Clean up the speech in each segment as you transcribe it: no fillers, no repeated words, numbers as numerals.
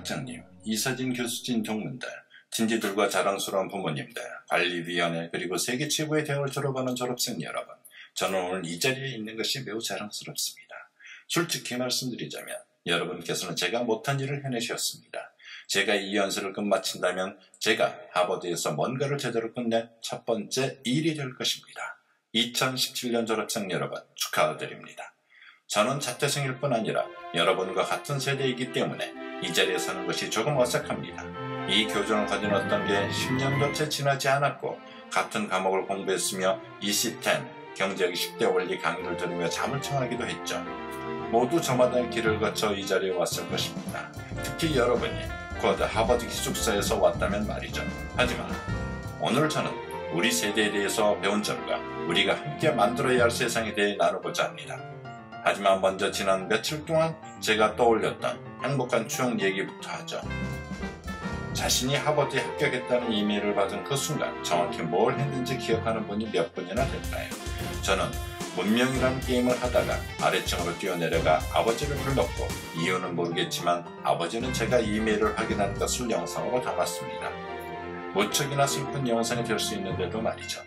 학장님, 이사진, 교수진, 동문들, 친지들과 자랑스러운 부모님들, 관리위원회 그리고 세계 최고의 대학을 졸업하는 졸업생 여러분, 저는 오늘 이 자리에 있는 것이 매우 자랑스럽습니다. 솔직히 말씀드리자면 여러분께서는 제가 못한 일을 해내셨습니다. 제가 이 연수를 끝마친다면 제가 하버드에서 뭔가를 제대로 끝낸 첫 번째 일이 될 것입니다. 2017년 졸업생 여러분 축하드립니다. 저는 자퇴생일 뿐 아니라 여러분과 같은 세대이기 때문에 이 자리에 서는 것이 조금 어색합니다. 이 교정을 거듭났던 게 10년도 채 지나지 않았고 같은 과목을 공부했으며 2010 경제학 10대 원리 강의를 들으며 잠을 청하기도 했죠. 모두 저마다의 길을 거쳐 이 자리에 왔을 것입니다. 특히 여러분이 곧 하버드 기숙사에서 왔다면 말이죠. 하지만 오늘 저는 우리 세대에 대해서 배운 점과 우리가 함께 만들어야 할 세상에 대해 나누고자 합니다. 하지만 먼저 지난 며칠 동안 제가 떠올렸던 행복한 추억 얘기부터 하죠. 자신이 하버드에 합격했다는 이메일을 받은 그 순간 정확히 뭘 했는지 기억하는 분이 몇 분이나 될까요? 저는 문명이라는 게임을 하다가 아래층으로 뛰어내려가 아버지를 불렀고 이유는 모르겠지만 아버지는 제가 이메일을 확인하는 것을 영상으로 담았습니다. 무척이나 슬픈 영상이 될 수 있는데도 말이죠.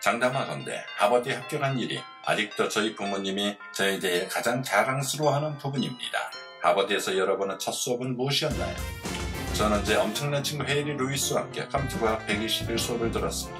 장담하건대 하버드에 합격한 일이 아직도 저희 부모님이 저에 대해 가장 자랑스러워하는 부분입니다. 하버드에서 여러분은 첫 수업은 무엇이었나요? 저는 제 엄청난 친구 헤이리 루이스와 함께 깜짝과 121 수업을 들었습니다.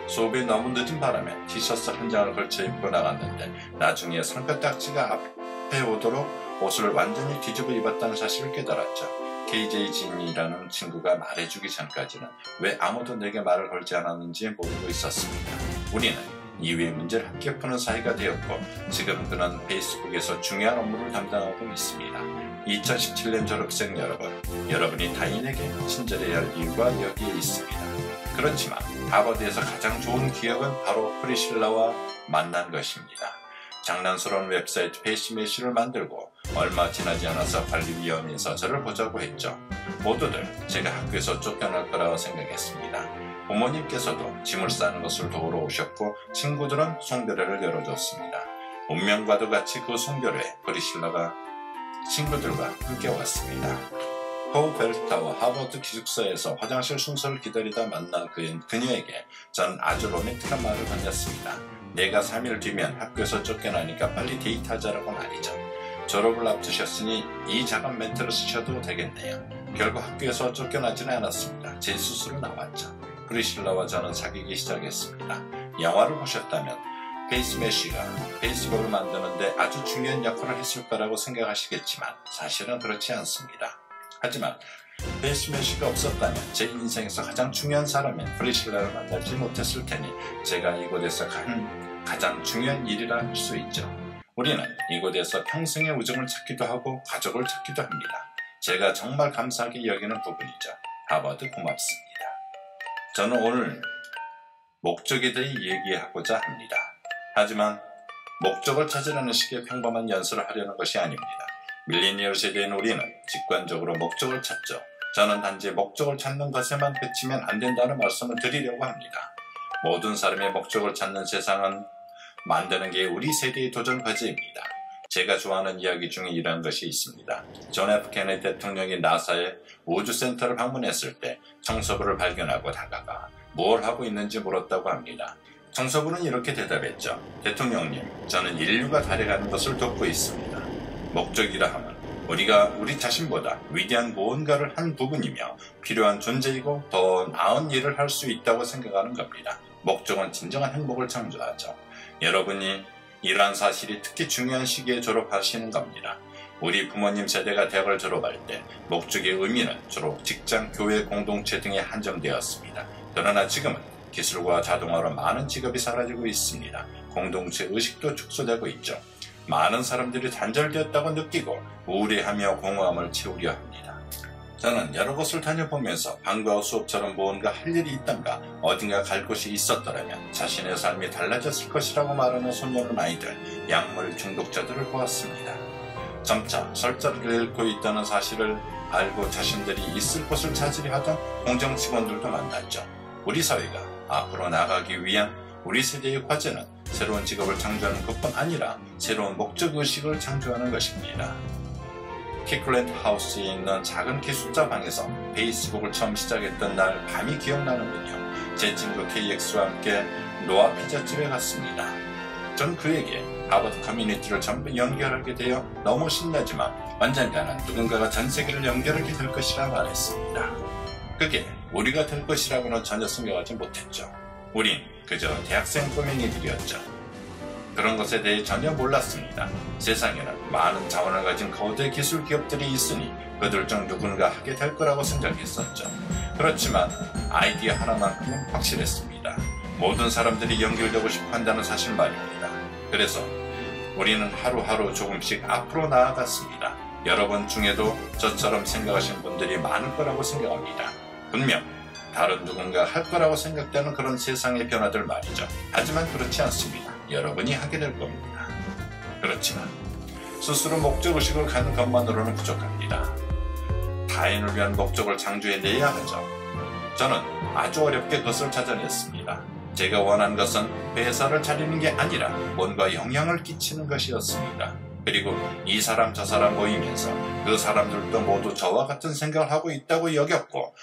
수업이 너무 늦은 바람에 티셔츠 한 장을 걸쳐 입고 나갔는데 나중에 손가락지가 앞에 오도록 옷을 완전히 뒤집어 입었다는 사실을 깨달았죠. KJ 진이라는 친구가 말해주기 전까지는 왜 아무도 내게 말을 걸지 않았는지 모르고 있었습니다. 우리는 이후의 문제를 함께 푸는 사이가 되었고 지금 그는 페이스북에서 중요한 업무를 담당하고 있습니다. 2017년 졸업생 여러분, 여러분이 타인에게 친절해야 할 이유가 여기에 있습니다. 그렇지만 하버드에서 가장 좋은 기억은 바로 프리실라와 만난 것입니다. 장난스러운 웹사이트 페이스메시를 만들고 얼마 지나지 않아서 관리위원회에서 저를 보자고 했죠. 모두들 제가 학교에서 쫓겨날 거라고 생각했습니다. 부모님께서도 짐을 싸는 것을 도우러 오셨고 친구들은 송별회를 열어줬습니다. 운명과도 같이 그 송별회에 프리실라가 친구들과 함께 왔습니다. 포 벨타와 하버드 기숙사에서 화장실 순서를 기다리다 만난 그녀에게 전 아주 로맨틱한 말을 건넸습니다. 내가 3일 뒤면 학교에서 쫓겨나니까 빨리 데이트하자라고 말이죠. 졸업을 앞두셨으니 이 작은 멘트를 쓰셔도 되겠네요. 결국 학교에서 쫓겨나지는 않았습니다. 제 스스로 나왔죠. 프리실라와 저는 사귀기 시작했습니다. 영화를 보셨다면 페이스메시가 페이스북을 만드는데 아주 중요한 역할을 했을 거라고 생각하시겠지만 사실은 그렇지 않습니다. 하지만 페이스메시가 없었다면 제 인생에서 가장 중요한 사람인 프리실라를 만나지 못했을 테니 제가 이곳에서 가장 중요한 일이라 할 수 있죠. 우리는 이곳에서 평생의 우정을 찾기도 하고 가족을 찾기도 합니다. 제가 정말 감사하게 여기는 부분이죠. 하버드 고맙습니다. 저는 오늘 목적에 대해 얘기하고자 합니다. 하지만 목적을 찾으려는 식의 평범한 연설을 하려는 것이 아닙니다. 밀레니얼 세대인 우리는 직관적으로 목적을 찾죠. 저는 단지 목적을 찾는 것에만 그치면 안 된다는 말씀을 드리려고 합니다. 모든 사람의 목적을 찾는 세상은 만드는 게 우리 세대의 도전 과제입니다. 제가 좋아하는 이야기 중에 이러한 것이 있습니다. 존 F 케네디 대통령이 나사의 우주센터를 방문했을 때 청소부를 발견하고 다가가 뭘 하고 있는지 물었다고 합니다. 청소부는 이렇게 대답했죠. 대통령님, 저는 인류가 달에 가는 것을 돕고 있습니다. 목적이라 하면 우리가 우리 자신보다 위대한 무언가를 한 부분이며 필요한 존재이고 더 나은 일을 할 수 있다고 생각하는 겁니다. 목적은 진정한 행복을 창조하죠. 여러분이 이러한 사실이 특히 중요한 시기에 졸업하시는 겁니다. 우리 부모님 세대가 대학을 졸업할 때 목적의 의미는 주로 직장, 교회, 공동체 등에 한정되었습니다. 그러나 지금은 기술과 자동화로 많은 직업이 사라지고 있습니다. 공동체 의식도 축소되고 있죠. 많은 사람들이 단절되었다고 느끼고 우울해하며 공허함을 채우려 합니다. 저는 여러 곳을 다녀보면서 방과후 수업처럼 무언가 할 일이 있던가 어딘가 갈 곳이 있었더라면 자신의 삶이 달라졌을 것이라고 말하는 소년은 아이들, 약물 중독자들을 보았습니다. 점차 설자를 잃고 있다는 사실을 알고 자신들이 있을 곳을 찾으려 하던 공정 직원들도 만났죠. 우리 사회가 앞으로 나가기 위한 우리 세대의 과제는 새로운 직업을 창조하는 것뿐 아니라 새로운 목적의식을 창조하는 것입니다. 키클랜드 하우스에 있는 작은 기숙사 방에서 페이스북을 처음 시작했던 날 밤이 기억나는군요. 제 친구 KX와 함께 노아 피자집에 갔습니다. 전 그에게 하버드 커뮤니티를 전부 연결하게 되어 너무 신나지만 언젠가는 누군가가 전 세계를 연결하게 될 것이라 말했습니다. 그게 우리가 될 것이라고는 전혀 생각하지 못했죠. 우린 그저 대학생 꼬맹이들이었죠. 그런 것에 대해 전혀 몰랐습니다. 세상에는 많은 자원을 가진 거대 기술 기업들이 있으니 그들 중 누군가 하게 될 거라고 생각했었죠. 그렇지만 아이디어 하나만큼은 확실했습니다. 모든 사람들이 연결되고 싶어 한다는 사실 말입니다. 그래서 우리는 하루하루 조금씩 앞으로 나아갔습니다. 여러분 중에도 저처럼 생각하시는 분들이 많을 거라고 생각합니다. 분명 다른 누군가 할 거라고 생각되는 그런 세상의 변화들 말이죠. 하지만 그렇지 않습니다. 여러분이 하게 될 겁니다. 그렇지만 스스로 목적의식을 갖는 것만으로는 부족합니다. 타인을 위한 목적을 창조해내야 하죠. 저는 아주 어렵게 그것을 찾아냈습니다. 제가 원한 것은 회사를 차리는 게 아니라 뭔가 영향을 끼치는 것이었습니다. 그리고 이 사람 저 사람 모이면서 그 사람들도 모두 저와 같은 생각을 하고 있다고 여겼고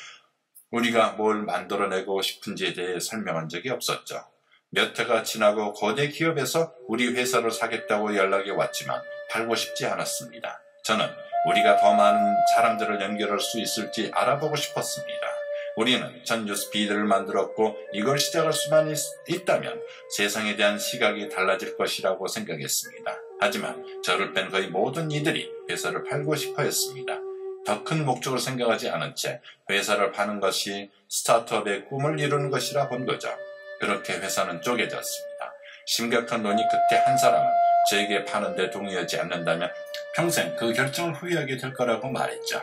우리가 뭘 만들어내고 싶은지에 대해 설명한 적이 없었죠. 몇 해가 지나고 거대 기업에서 우리 회사를 사겠다고 연락이 왔지만 팔고 싶지 않았습니다. 저는 우리가 더 많은 사람들을 연결할 수 있을지 알아보고 싶었습니다. 우리는 전 뉴스피드를 만들었고 이걸 시작할 수만 있다면 세상에 대한 시각이 달라질 것이라고 생각했습니다. 하지만 저를 뺀 거의 모든 이들이 회사를 팔고 싶어 했습니다. 더 큰 목적을 생각하지 않은 채 회사를 파는 것이 스타트업의 꿈을 이루는 것이라 본 거죠. 그렇게 회사는 쪼개졌습니다. 심각한 논의 끝에 한 사람은 저에게 파는데 동의하지 않는다면 평생 그 결정을 후회하게 될 거라고 말했죠.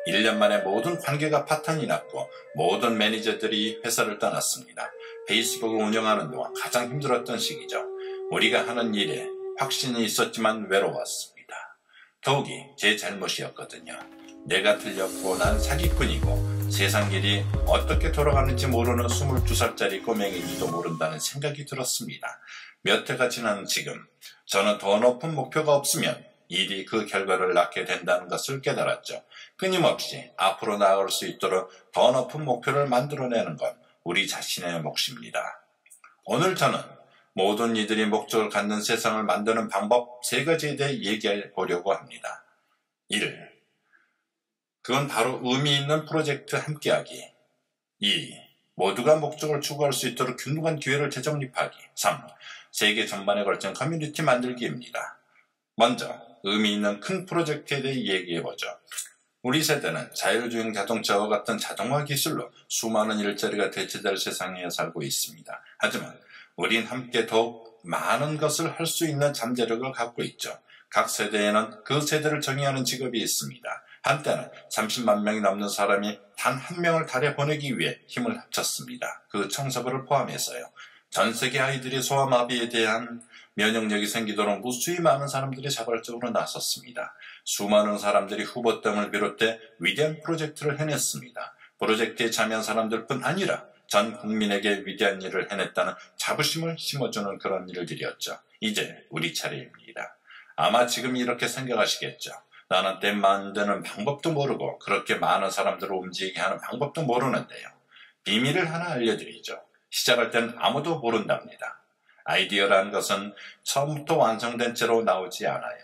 1년 만에 모든 관계가 파탄이 났고 모든 매니저들이 회사를 떠났습니다. 페이스북을 운영하는 동안 가장 힘들었던 시기죠. 우리가 하는 일에 확신이 있었지만 외로웠습니다. 더욱이 제 잘못이었거든요. 내가 틀렸고 난 사기꾼이고 세상 일이 어떻게 돌아가는지 모르는 22살짜리 꼬맹이지도 모른다는 생각이 들었습니다. 몇 해가 지난 지금 저는 더 높은 목표가 없으면 일이 그 결과를 낳게 된다는 것을 깨달았죠. 끊임없이 앞으로 나아갈 수 있도록 더 높은 목표를 만들어내는 건 우리 자신의 몫입니다. 오늘 저는 모든 이들이 목적을 갖는 세상을 만드는 방법 3가지에 대해 얘기해 보려고 합니다. 1. 그건 바로 의미 있는 프로젝트 함께하기. 2. 모두가 목적을 추구할 수 있도록 균등한 기회를 재정립하기. 3. 세계 전반에 걸친 커뮤니티 만들기입니다. 먼저 의미 있는 큰 프로젝트에 대해 얘기해보죠. 우리 세대는 자율주행 자동차와 같은 자동화 기술로 수많은 일자리가 대체될 세상에 살고 있습니다. 하지만 우린 함께 더욱 많은 것을 할 수 있는 잠재력을 갖고 있죠. 각 세대에는 그 세대를 정의하는 직업이 있습니다. 한때는 30만 명이 넘는 사람이 단 한 명을 달에 보내기 위해 힘을 합쳤습니다. 그 청소부를 포함해서요. 전 세계 아이들이 소아마비에 대한 면역력이 생기도록 무수히 많은 사람들이 자발적으로 나섰습니다. 수많은 사람들이 후보댐을 비롯해 위대한 프로젝트를 해냈습니다. 프로젝트에 참여한 사람들뿐 아니라 전 국민에게 위대한 일을 해냈다는 자부심을 심어주는 그런 일들이었죠. 이제 우리 차례입니다. 아마 지금 이렇게 생각하시겠죠. 나는 댐 만드는 방법도 모르고 그렇게 많은 사람들을 움직이게 하는 방법도 모르는데요. 비밀을 하나 알려드리죠. 시작할 땐 아무도 모른답니다. 아이디어라는 것은 처음부터 완성된 채로 나오지 않아요.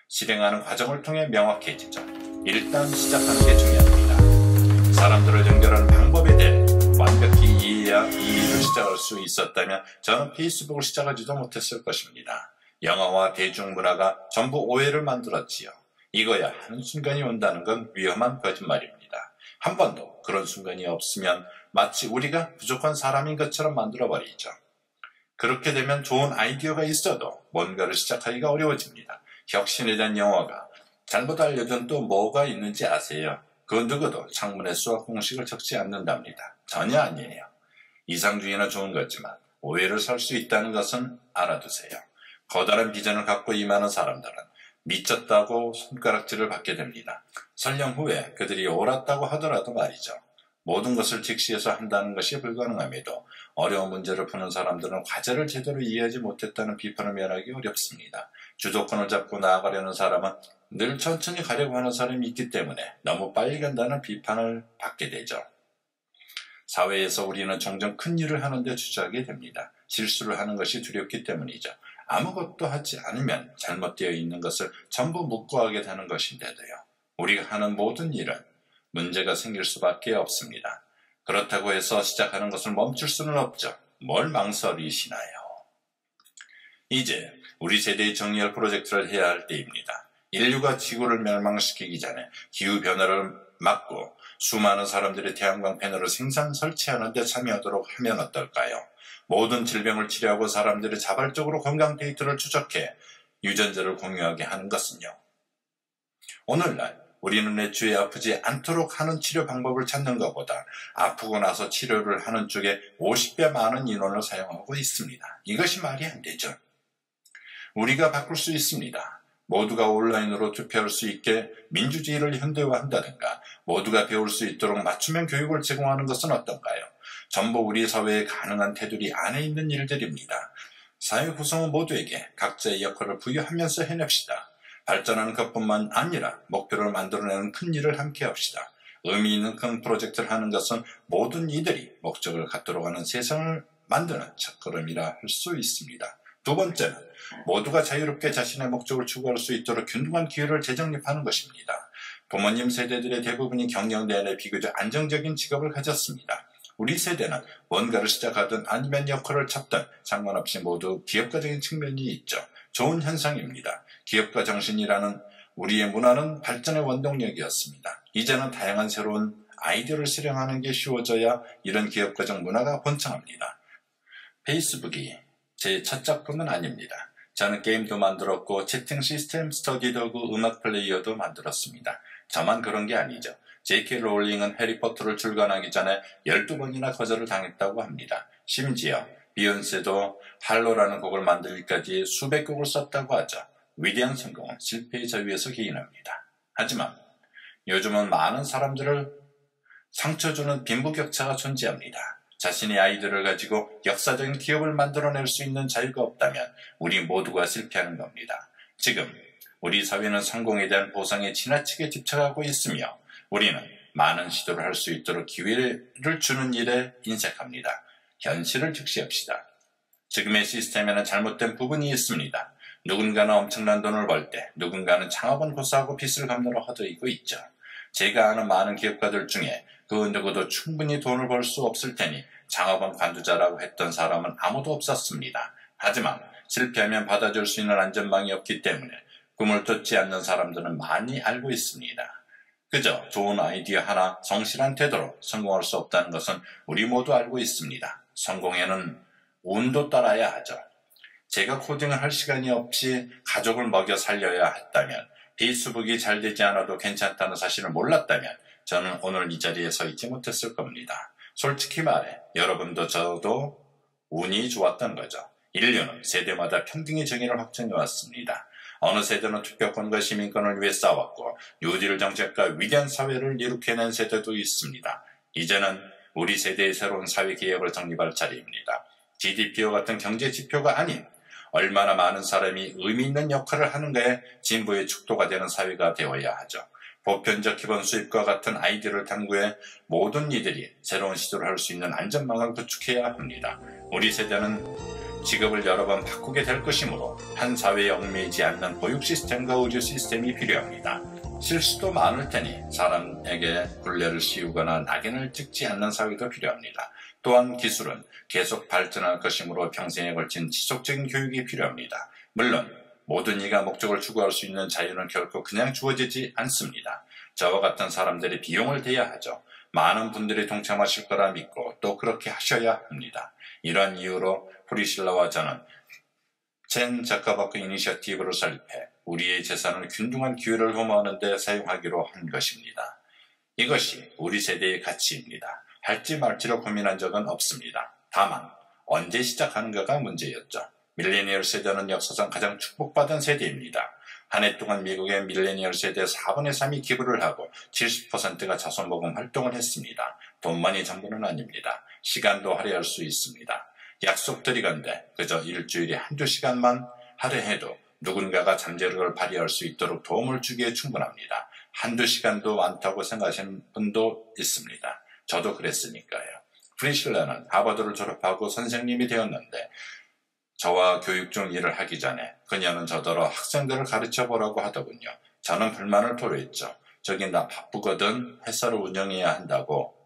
실행하는 과정을 통해 명확해지죠. 일단 시작하는 게 중요합니다. 사람들을 연결하는 방법에 대해 완벽히 이해해야 이 일을 시작할 수 있었다면 저는 페이스북을 시작하지도 못했을 것입니다. 영화와 대중문화가 전부 오해를 만들었지요. 이거야 하는 순간이 온다는 건 위험한 거짓말입니다. 한 번도 그런 순간이 없으면 마치 우리가 부족한 사람인 것처럼 만들어버리죠. 그렇게 되면 좋은 아이디어가 있어도 뭔가를 시작하기가 어려워집니다. 혁신에 대한 영화가 잘못 알려준 또 뭐가 있는지 아세요? 그 누구도 창문에 수학 공식을 적지 않는답니다. 전혀 아니에요. 이상주의는 좋은 거지만 오해를 살 수 있다는 것은 알아두세요. 커다란 비전을 갖고 임하는 사람들은 미쳤다고 손가락질을 받게 됩니다. 설령 후에 그들이 옳았다고 하더라도 말이죠. 모든 것을 직시해서 한다는 것이 불가능함에도 어려운 문제를 푸는 사람들은 과제를 제대로 이해하지 못했다는 비판을 면하기 어렵습니다. 주도권을 잡고 나아가려는 사람은 늘 천천히 가려고 하는 사람이 있기 때문에 너무 빨리 간다는 비판을 받게 되죠. 사회에서 우리는 종종 큰 일을 하는데 주저하게 됩니다. 실수를 하는 것이 두렵기 때문이죠. 아무것도 하지 않으면 잘못되어 있는 것을 전부 묵고하게 되는 것인데도요. 우리가 하는 모든 일은 문제가 생길 수밖에 없습니다. 그렇다고 해서 시작하는 것을 멈출 수는 없죠. 뭘 망설이시나요? 이제 우리 세대의 정리할 프로젝트를 해야 할 때입니다. 인류가 지구를 멸망시키기 전에 기후변화를 막고 수많은 사람들이 태양광 패널을 생산 설치하는 데 참여하도록 하면 어떨까요? 모든 질병을 치료하고 사람들이 자발적으로 건강 데이터를 추적해 유전자를 공유하게 하는 것은요. 오늘날 우리는 애초에 아프지 않도록 하는 치료 방법을 찾는 것보다 아프고 나서 치료를 하는 쪽에 50배 많은 인원을 사용하고 있습니다. 이것이 말이 안 되죠. 우리가 바꿀 수 있습니다. 모두가 온라인으로 투표할 수 있게 민주주의를 현대화한다든가 모두가 배울 수 있도록 맞춤형 교육을 제공하는 것은 어떤가요? 전부 우리 사회에 가능한 테두리 안에 있는 일들입니다. 사회 구성원 모두에게 각자의 역할을 부여하면서 해냅시다. 발전하는 것뿐만 아니라 목표를 만들어내는 큰 일을 함께 합시다. 의미 있는 큰 프로젝트를 하는 것은 모든 이들이 목적을 갖도록 하는 세상을 만드는 첫걸음이라 할 수 있습니다. 두 번째는 모두가 자유롭게 자신의 목적을 추구할 수 있도록 균등한 기회를 재정립하는 것입니다. 부모님 세대들의 대부분이 경영 내내 비교적 안정적인 직업을 가졌습니다. 우리 세대는 뭔가를 시작하든 아니면 역할을 찾든 상관없이 모두 기업가적인 측면이 있죠. 좋은 현상입니다. 기업가 정신이라는 우리의 문화는 발전의 원동력이었습니다. 이제는 다양한 새로운 아이디어를 실행하는 게 쉬워져야 이런 기업가적 문화가 번창합니다. 페이스북이 제 첫 작품은 아닙니다. 저는 게임도 만들었고 채팅 시스템, 스터디 도구, 음악 플레이어도 만들었습니다. 저만 그런 게 아니죠. J.K. 롤링은 해리포터를 출간하기 전에 12번이나 거절을 당했다고 합니다. 심지어 비욘세도 할로라는 곡을 만들기까지 수백 곡을 썼다고 하죠. 위대한 성공은 실패의 자유에서 기인합니다. 하지만 요즘은 많은 사람들을 상처 주는 빈부격차가 존재합니다. 자신의 아이디어를 가지고 역사적인 기업을 만들어낼 수 있는 자유가 없다면 우리 모두가 실패하는 겁니다. 지금 우리 사회는 성공에 대한 보상에 지나치게 집착하고 있으며 우리는 많은 시도를 할 수 있도록 기회를 주는 일에 인색합니다. 현실을 직시합시다. 지금의 시스템에는 잘못된 부분이 있습니다. 누군가는 엄청난 돈을 벌 때 누군가는 창업은 고사하고 빚을 갚느라 허덕이고 있죠. 제가 아는 많은 기업가들 중에 그 누구도 충분히 돈을 벌 수 없을 테니 창업은 관두자라고 했던 사람은 아무도 없었습니다. 하지만 실패하면 받아줄 수 있는 안전망이 없기 때문에 꿈을 쫓지 않는 사람들은 많이 알고 있습니다. 그저 좋은 아이디어 하나 성실한 태도로 성공할 수 없다는 것은 우리 모두 알고 있습니다. 성공에는 운도 따라야 하죠. 제가 코딩을 할 시간이 없이 가족을 먹여 살려야 했다면, 페이스북이 잘 되지 않아도 괜찮다는 사실을 몰랐다면 저는 오늘 이 자리에 서 있지 못했을 겁니다. 솔직히 말해 여러분도 저도 운이 좋았던 거죠. 인류는 세대마다 평등의 정의를 확정해왔습니다. 어느 세대는 투표권과 시민권을 위해 싸웠고 뉴딜 정책과 위대한 사회를 이룩해낸 세대도 있습니다. 이제는 우리 세대의 새로운 사회개혁을 정립할 차례입니다. GDP와 같은 경제지표가 아닌 얼마나 많은 사람이 의미 있는 역할을 하는가에 진보의 축도가 되는 사회가 되어야 하죠. 보편적 기본 수입과 같은 아이디어를 탐구해 모든 이들이 새로운 시도를 할 수 있는 안전망을 구축해야 합니다. 우리 세대는 직업을 여러 번 바꾸게 될 것이므로 한 사회에 얽매이지 않는 보육 시스템과 의료 시스템이 필요합니다. 실수도 많을 테니 사람에게 굴레를 씌우거나 낙인을 찍지 않는 사회도 필요합니다. 또한 기술은 계속 발전할 것이므로 평생에 걸친 지속적인 교육이 필요합니다. 물론 모든 이가 목적을 추구할 수 있는 자유는 결코 그냥 주어지지 않습니다. 저와 같은 사람들이 비용을 대야 하죠. 많은 분들이 동참하실 거라 믿고 또 그렇게 하셔야 합니다. 이런 이유로 프리실라와 저는 젠 자카바크 이니셔티브를 설립해 우리의 재산을 균등한 기회를 도모하는 데 사용하기로 한 것입니다. 이것이 우리 세대의 가치입니다. 할지 말지로 고민한 적은 없습니다. 다만 언제 시작하는가가 문제였죠. 밀레니얼 세대는 역사상 가장 축복받은 세대입니다. 한 해 동안 미국의 밀레니얼 세대 4분의 3이 기부를 하고 70%가 자선모금 활동을 했습니다. 돈만이 전부는 아닙니다. 시간도 할애할 수 있습니다. 약속드리건대 그저 일주일에 한두 시간만 할애해도 누군가가 잠재력을 발휘할 수 있도록 도움을 주기에 충분합니다. 한두 시간도 많다고 생각하시는 분도 있습니다. 저도 그랬으니까요. 프리실라는 하버드를 졸업하고 선생님이 되었는데 저와 교육 중 일을 하기 전에 그녀는 저더러 학생들을 가르쳐보라고 하더군요. 저는 불만을 토로했죠. 저기 나 바쁘거든 회사를 운영해야 한다고.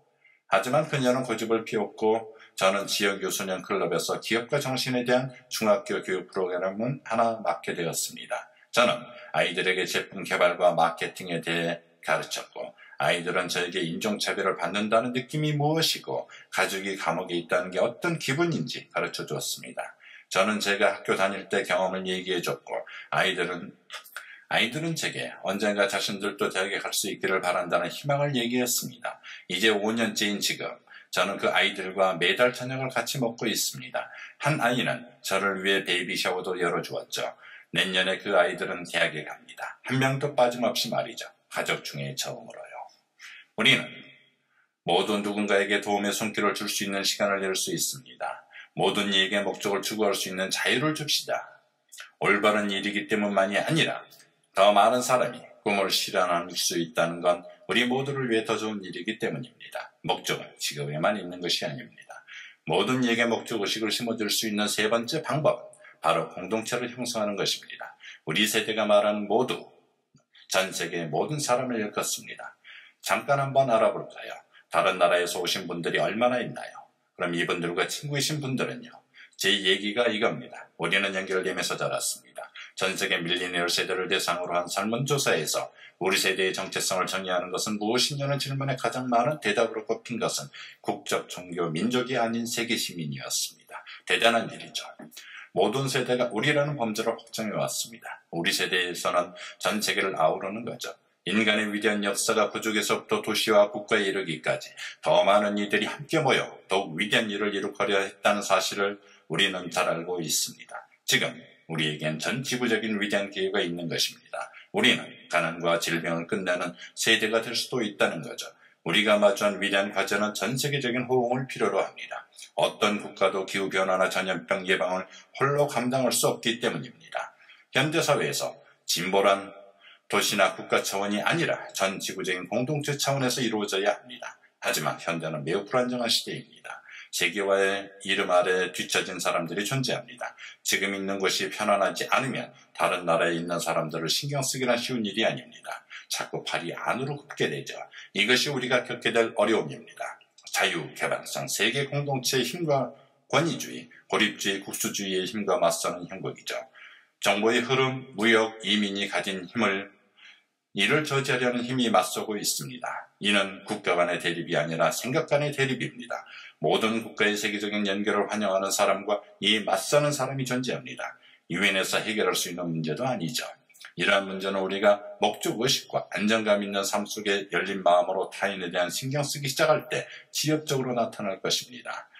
하지만 그녀는 고집을 피웠고 저는 지역 유소년 클럽에서 기업가 정신에 대한 중학교 교육 프로그램을 하나 맡게 되었습니다. 저는 아이들에게 제품 개발과 마케팅에 대해 가르쳤고 아이들은 저에게 인종차별을 받는다는 느낌이 무엇이고 가족이 감옥에 있다는 게 어떤 기분인지 가르쳐 주었습니다. 저는 제가 학교 다닐 때 경험을 얘기해 줬고 아이들은 제게 언젠가 자신들도 대학에 갈 수 있기를 바란다는 희망을 얘기했습니다. 이제 5년째인 지금 저는 그 아이들과 매달 저녁을 같이 먹고 있습니다. 한 아이는 저를 위해 베이비 샤워도 열어주었죠. 내년에 그 아이들은 대학에 갑니다. 한 명도 빠짐없이 말이죠. 가족 중에 처음으로요. 우리는 모두 누군가에게 도움의 손길을 줄 수 있는 시간을 낼 수 있습니다. 모든 이에게 목적을 추구할 수 있는 자유를 줍시다. 올바른 일이기 때문만이 아니라 더 많은 사람이 꿈을 실현할 수 있다는 건 우리 모두를 위해 더 좋은 일이기 때문입니다. 목적은 직업에만 있는 것이 아닙니다. 모든 이에게 목적의식을 심어줄 수 있는 세 번째 방법은 바로 공동체를 형성하는 것입니다. 우리 세대가 말하는 모두, 전 세계의 모든 사람을 일컫습니다. 잠깐 한번 알아볼까요? 다른 나라에서 오신 분들이 얼마나 있나요? 그럼 이분들과 친구이신 분들은요? 제 얘기가 이겁니다. 우리는 연결되면서 자랐습니다. 전 세계 밀레니얼 세대를 대상으로 한 설문조사에서 우리 세대의 정체성을 정의하는 것은 무엇이냐는 질문에 가장 많은 대답으로 꼽힌 것은 국적, 종교, 민족이 아닌 세계 시민이었습니다. 대단한 일이죠. 모든 세대가 우리라는 범주를 확정해왔습니다. 우리 세대에서는 전 세계를 아우르는 거죠. 인간의 위대한 역사가 부족에서부터 도시와 국가에 이르기까지 더 많은 이들이 함께 모여 더욱 위대한 일을 이룩하려 했다는 사실을 우리는 잘 알고 있습니다. 지금 우리에겐 전 지구적인 위대한 기회가 있는 것입니다. 우리는 가난과 질병을 끝내는 세대가 될 수도 있다는 거죠. 우리가 마주한 위대한 과제는 전 세계적인 호응을 필요로 합니다. 어떤 국가도 기후변화나 전염병 예방을 홀로 감당할 수 없기 때문입니다. 현대사회에서 진보란 도시나 국가 차원이 아니라 전 지구적인 공동체 차원에서 이루어져야 합니다. 하지만 현대는 매우 불안정한 시대입니다. 세계화의 이름 아래 뒤처진 사람들이 존재합니다. 지금 있는 곳이 편안하지 않으면 다른 나라에 있는 사람들을 신경 쓰기란 쉬운 일이 아닙니다. 자꾸 팔이 안으로 굽게 되죠. 이것이 우리가 겪게 될 어려움입니다. 자유, 개방성, 세계 공동체의 힘과 권위주의, 고립주의, 국수주의의 힘과 맞서는 형국이죠. 정보의 흐름, 무역, 이민이 가진 이를 저지하려는 힘이 맞서고 있습니다. 이는 국가 간의 대립이 아니라 생각 간의 대립입니다. 모든 국가의 세계적인 연결을 환영하는 사람과 이 맞서는 사람이 존재합니다. 유엔에서 해결할 수 있는 문제도 아니죠. 이러한 문제는 우리가 목적의식과 안정감 있는 삶 속에 열린 마음으로 타인에 대한 신경 쓰기 시작할 때 지역적으로 나타날 것입니다.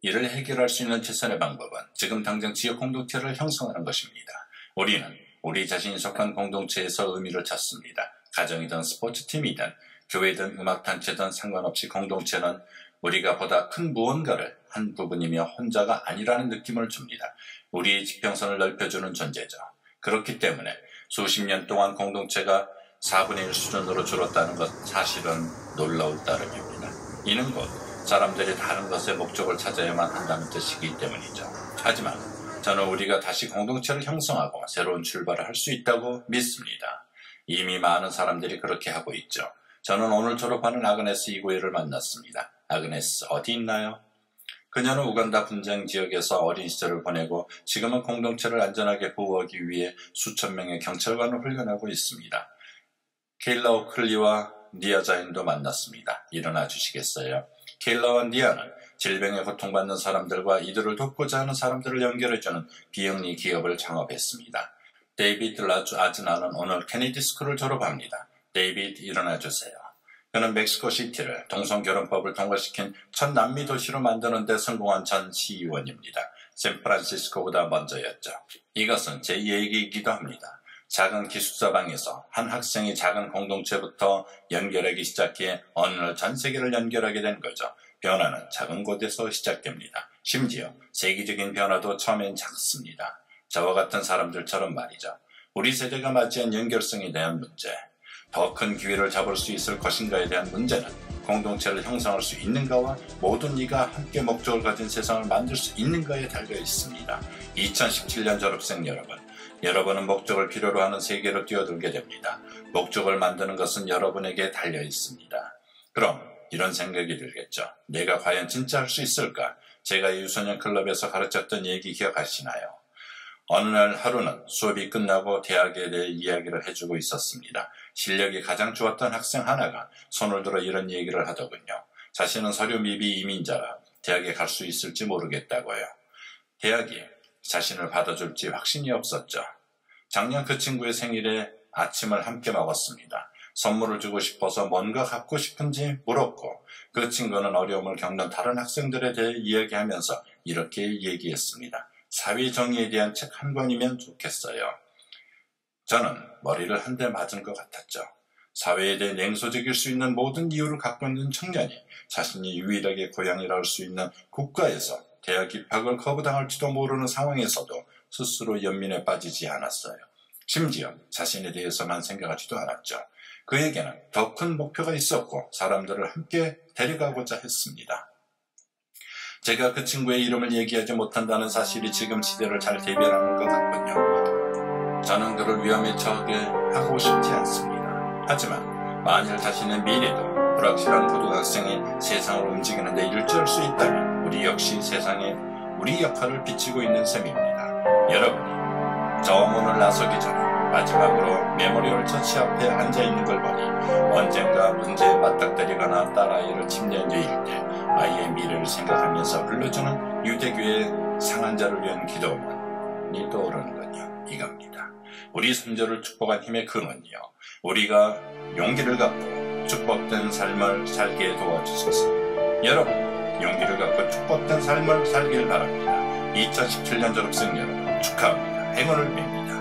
이를 해결할 수 있는 최선의 방법은 지금 당장 지역 공동체를 형성하는 것입니다. 우리는 우리 자신이 속한 공동체에서 의미를 찾습니다. 가정이든 스포츠팀이든 교회든 음악단체든 상관없이 공동체는 우리가 보다 큰 무언가를 한 부분이며 혼자가 아니라는 느낌을 줍니다. 우리의 지평선을 넓혀주는 존재죠. 그렇기 때문에 수십 년 동안 공동체가 4분의 1 수준으로 줄었다는 것 사실은 놀라울 따름입니다. 이는 곧 사람들이 다른 것에 목적을 찾아야만 한다는 뜻이기 때문이죠. 하지만 저는 우리가 다시 공동체를 형성하고 새로운 출발을 할 수 있다고 믿습니다. 이미 많은 사람들이 그렇게 하고 있죠. 저는 오늘 졸업하는 아그네스 이고에를 만났습니다. 아그네스 어디 있나요? 그녀는 우간다 분쟁 지역에서 어린 시절을 보내고 지금은 공동체를 안전하게 보호하기 위해 수천 명의 경찰관을 훈련하고 있습니다. 케일라 오클리와 니아 자인도 만났습니다. 일어나 주시겠어요? 케일라와 니아는 질병에 고통받는 사람들과 이들을 돕고자 하는 사람들을 연결해주는 비영리 기업을 창업했습니다. 데이비드 아즈나는 오늘 케네디 스쿨을 졸업합니다. 데이비드 일어나주세요. 그는 멕시코시티를 동성결혼법을 통과시킨 첫 남미 도시로 만드는 데 성공한 전 시의원입니다. 샌프란시스코보다 먼저였죠. 이것은 제 얘기이기도 합니다. 작은 기숙사 방에서 한 학생이 작은 공동체부터 연결하기 시작해 어느 날 전 세계를 연결하게 된 거죠. 변화는 작은 곳에서 시작됩니다. 심지어 세계적인 변화도 처음엔 작습니다. 저와 같은 사람들처럼 말이죠. 우리 세대가 맞이한 연결성에 대한 문제, 더 큰 기회를 잡을 수 있을 것인가에 대한 문제는 공동체를 형성할 수 있는가와 모든 이가 함께 목적을 가진 세상을 만들 수 있는가에 달려 있습니다. 2017년 졸업생 여러분, 여러분은 목적을 필요로 하는 세계로 뛰어들게 됩니다. 목적을 만드는 것은 여러분에게 달려 있습니다. 그럼 이런 생각이 들겠죠. 내가 과연 진짜 할 수 있을까? 제가 유소년 클럽에서 가르쳤던 얘기 기억하시나요? 어느 날 하루는 수업이 끝나고 대학에 대해 이야기를 해주고 있었습니다. 실력이 가장 좋았던 학생 하나가 손을 들어 이런 얘기를 하더군요. 자신은 서류 미비 이민자라 대학에 갈 수 있을지 모르겠다고요. 대학이 자신을 받아줄지 확신이 없었죠. 작년 그 친구의 생일에 아침을 함께 먹었습니다. 선물을 주고 싶어서 뭔가 갖고 싶은지 물었고 그 친구는 어려움을 겪는 다른 학생들에 대해 이야기하면서 이렇게 얘기했습니다. 사회정의에 대한 책 한 권이면 좋겠어요. 저는 머리를 한 대 맞은 것 같았죠. 사회에 대해 냉소적일 수 있는 모든 이유를 갖고 있는 청년이 자신이 유일하게 고향이라 할 수 있는 국가에서 대학 입학을 거부당할지도 모르는 상황에서도 스스로 연민에 빠지지 않았어요. 심지어 자신에 대해서만 생각하지도 않았죠. 그에게는 더 큰 목표가 있었고 사람들을 함께 데려가고자 했습니다. 제가 그 친구의 이름을 얘기하지 못한다는 사실이 지금 시대를 잘 대변하는 것 같군요. 저는 그를 위험에 처하게 하고 싶지 않습니다. 하지만 만일 자신의 미래도 불확실한 고등학생이 세상을 움직이는 데 일조할 수 있다면 우리 역시 세상에 우리 역할을 비치고 있는 셈입니다. 여러분이 저 문을 나서기 전에 마지막으로 메모리얼 처치 앞에 앉아있는 걸 보니 언젠가 문제에 맞닥뜨리거나 딸아이를 침례한 뒤일 때 아이의 미래를 생각하면서 흘러주는 유대교의 상한자를 위한 기도문이 떠오르는군요. 이겁니다. 우리 선조를 축복한 힘의 근원이요. 우리가 용기를 갖고 축복된 삶을 살게 도와주소서. 여러분, 용기를 갖고 축복된 삶을 살길 바랍니다. 2017년 졸업생 여러분 축하합니다. 행운을 빕니다.